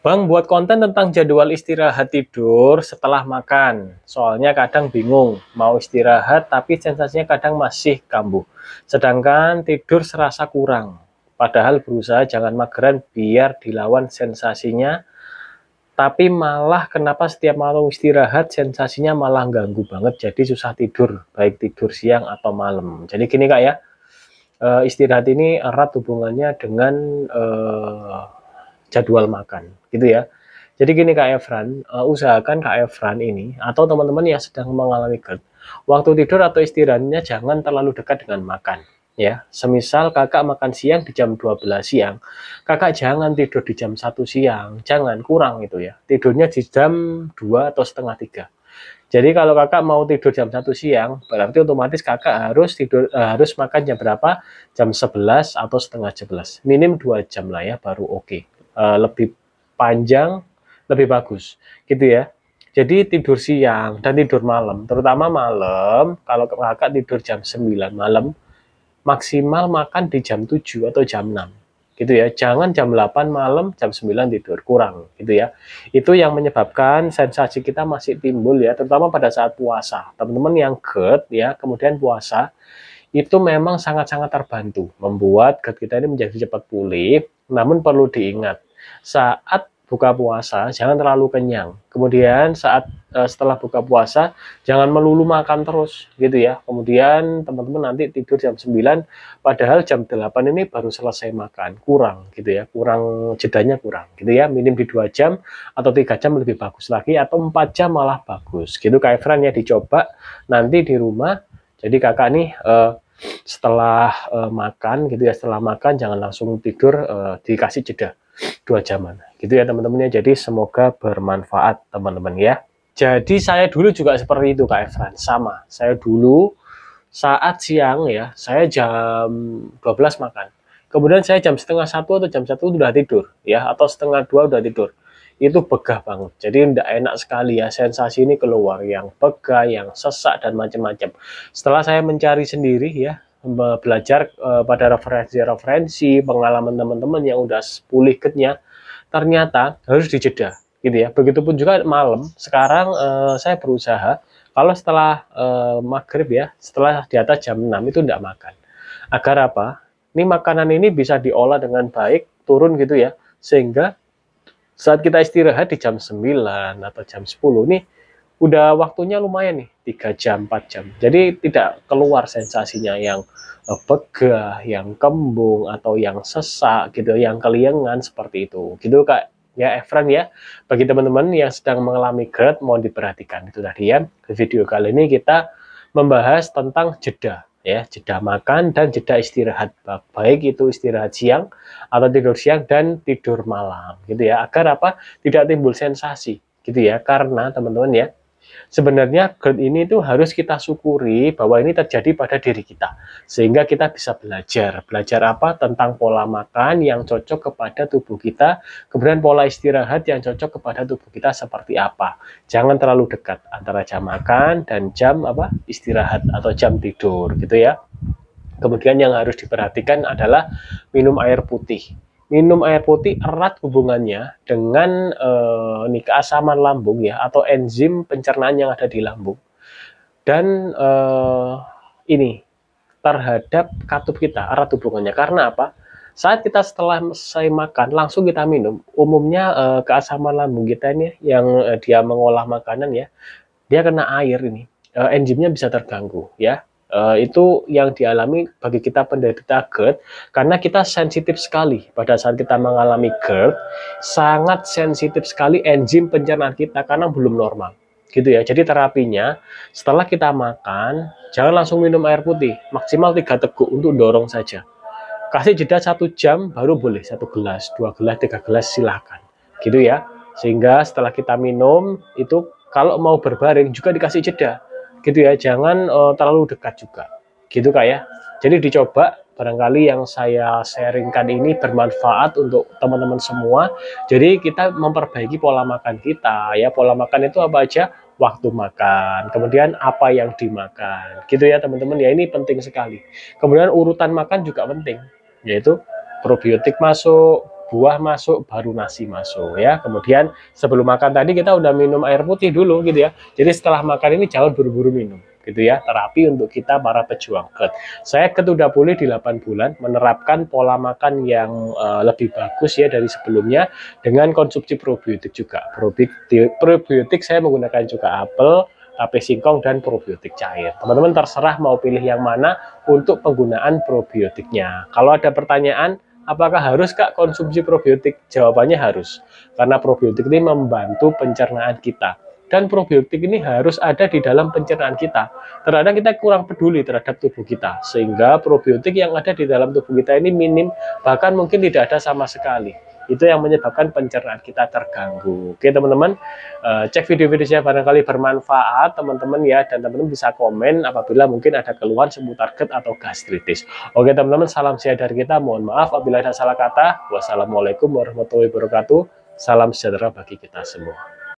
Bang, buat konten tentang jadwal istirahat tidur setelah makan. Soalnya kadang bingung, mau istirahat tapi sensasinya kadang masih kambuh. Sedangkan tidur serasa kurang. Padahal berusaha jangan mageran biar dilawan sensasinya. Tapi malah kenapa setiap malam istirahat sensasinya malah ganggu banget. Jadi susah tidur, baik tidur siang atau malam. Jadi gini kak ya, istirahat ini erat hubungannya dengan jadwal makan, gitu ya. Jadi gini Kak Efran, usahakan Kak Efran ini atau teman-teman yang sedang mengalami GERD, waktu tidur atau istirahatnya jangan terlalu dekat dengan makan. Ya, semisal kakak makan siang di jam 12 siang, kakak jangan tidur di jam 1 siang, jangan, kurang itu ya. Tidurnya di jam 2 atau setengah 3. Jadi kalau kakak mau tidur jam 1 siang, berarti otomatis kakak harus tidur harus makan jam berapa? Jam 11 atau setengah 11. Minim 2 jam lah ya baru oke. Lebih panjang lebih bagus gitu ya. Jadi tidur siang dan tidur malam, terutama malam, kalau kakak tidur jam 9 malam, maksimal makan di jam 7 atau jam 6 gitu ya. Jangan jam 8 malam, jam 9 tidur, kurang gitu ya. Itu yang menyebabkan sensasi kita masih timbul ya, terutama pada saat puasa. Teman-teman yang GERD ya, kemudian puasa, itu memang sangat-sangat terbantu membuat GERD kita ini menjadi cepat pulih. Namun perlu diingat, saat buka puasa jangan terlalu kenyang. Kemudian saat setelah buka puasa jangan melulu makan terus gitu ya. Kemudian teman-teman nanti tidur jam 9 padahal jam 8 ini baru selesai makan. Kurang gitu ya. Kurang jedanya kurang gitu ya. Minim di 2 jam atau 3 jam lebih bagus lagi atau 4 jam malah bagus. Gitu Kak Efran ya, dicoba nanti di rumah. Jadi kakak nih setelah makan gitu ya, setelah makan jangan langsung tidur, dikasih jeda 2 jaman gitu ya teman-teman ya. Jadi semoga bermanfaat teman-teman ya. Jadi saya dulu juga seperti itu Kak Efran, sama. Saya dulu saat siang ya, saya jam 12 makan. Kemudian saya jam setengah 1 atau jam 1 udah tidur ya, atau setengah 2 udah tidur. Itu begah banget. Jadi tidak enak sekali ya, sensasi ini keluar yang begah, yang sesak dan macam-macam. Setelah saya mencari sendiri ya, belajar pada referensi-referensi pengalaman teman-teman yang udah pulih GERD-nya, ternyata harus dijeda gitu ya. Begitupun juga malam. Sekarang saya berusaha kalau setelah maghrib ya, setelah di atas jam 6 itu tidak makan. Agar apa? Ini makanan ini bisa diolah dengan baik, turun gitu ya. Sehingga saat kita istirahat di jam 9 atau jam 10 nih udah waktunya lumayan nih, 3 jam, 4 jam. Jadi tidak keluar sensasinya yang begah, yang kembung atau yang sesak gitu, yang keliengan seperti itu. Gitu Kak ya Efran ya. Bagi teman-teman yang sedang mengalami GERD mohon diperhatikan itu tadi ya. Di video kali ini kita membahas tentang jeda ya, jeda makan dan jeda istirahat, baik itu istirahat siang atau tidur siang dan tidur malam gitu ya, agar apa, tidak timbul sensasi gitu ya. Karena teman-teman ya, sebenarnya GERD ini tuh harus kita syukuri bahwa ini terjadi pada diri kita. Sehingga kita bisa belajar. Belajar apa? Tentang pola makan yang cocok kepada tubuh kita. Kemudian pola istirahat yang cocok kepada tubuh kita seperti apa. Jangan terlalu dekat antara jam makan dan jam apa, istirahat atau jam tidur gitu ya. Kemudian yang harus diperhatikan adalah minum air putih. Minum air putih erat hubungannya dengan keasaman lambung ya, atau enzim pencernaan yang ada di lambung. Dan ini terhadap katup kita erat hubungannya. Karena apa? Saat kita setelah selesai makan langsung kita minum, umumnya keasaman lambung kita ini yang dia mengolah makanan ya, dia kena air ini, enzimnya bisa terganggu ya. Itu yang dialami bagi kita penderita GERD, karena kita sensitif sekali pada saat kita mengalami GERD, sangat sensitif sekali enzim pencernaan kita karena belum normal gitu ya. Jadi terapinya setelah kita makan jangan langsung minum air putih, maksimal 3 teguk untuk dorong saja. Kasih jeda 1 jam baru boleh 1 gelas, 2 gelas, 3 gelas silahkan gitu ya. Sehingga setelah kita minum itu kalau mau berbaring juga dikasih jeda gitu ya, jangan terlalu dekat juga gitu Kak ya. Jadi dicoba, barangkali yang saya sharingkan ini bermanfaat untuk teman-teman semua. Jadi kita memperbaiki pola makan kita ya. Pola makan itu apa aja? Waktu makan, kemudian apa yang dimakan gitu ya teman-teman ya, ini penting sekali. Kemudian urutan makan juga penting, yaitu probiotik masuk, buah masuk, baru nasi masuk ya. Kemudian sebelum makan tadi kita udah minum air putih dulu gitu ya. Jadi setelah makan ini jangan buru-buru minum gitu ya, terapi untuk kita para pejuang GERD. Saya GERD udah pulih di 8 bulan, menerapkan pola makan yang lebih bagus ya dari sebelumnya, dengan konsumsi probiotik juga. Probiotik saya menggunakan juga apel, tape singkong, dan probiotik cair. Teman-teman terserah mau pilih yang mana untuk penggunaan probiotiknya. Kalau ada pertanyaan, apakah harus Kak konsumsi probiotik? Jawabannya harus, karena probiotik ini membantu pencernaan kita. Dan probiotik ini harus ada di dalam pencernaan kita. Terkadang kita kurang peduli terhadap tubuh kita, sehingga probiotik yang ada di dalam tubuh kita ini minim, bahkan mungkin tidak ada sama sekali. Itu yang menyebabkan pencernaan kita terganggu. Oke teman-teman, cek video-video saya barangkali bermanfaat teman-teman ya, dan teman-teman bisa komen apabila mungkin ada keluhan seputar GERD atau gastritis. Oke teman-teman, salam sehat dari kita, mohon maaf apabila ada salah kata. Wassalamualaikum warahmatullahi wabarakatuh, salam sejahtera bagi kita semua.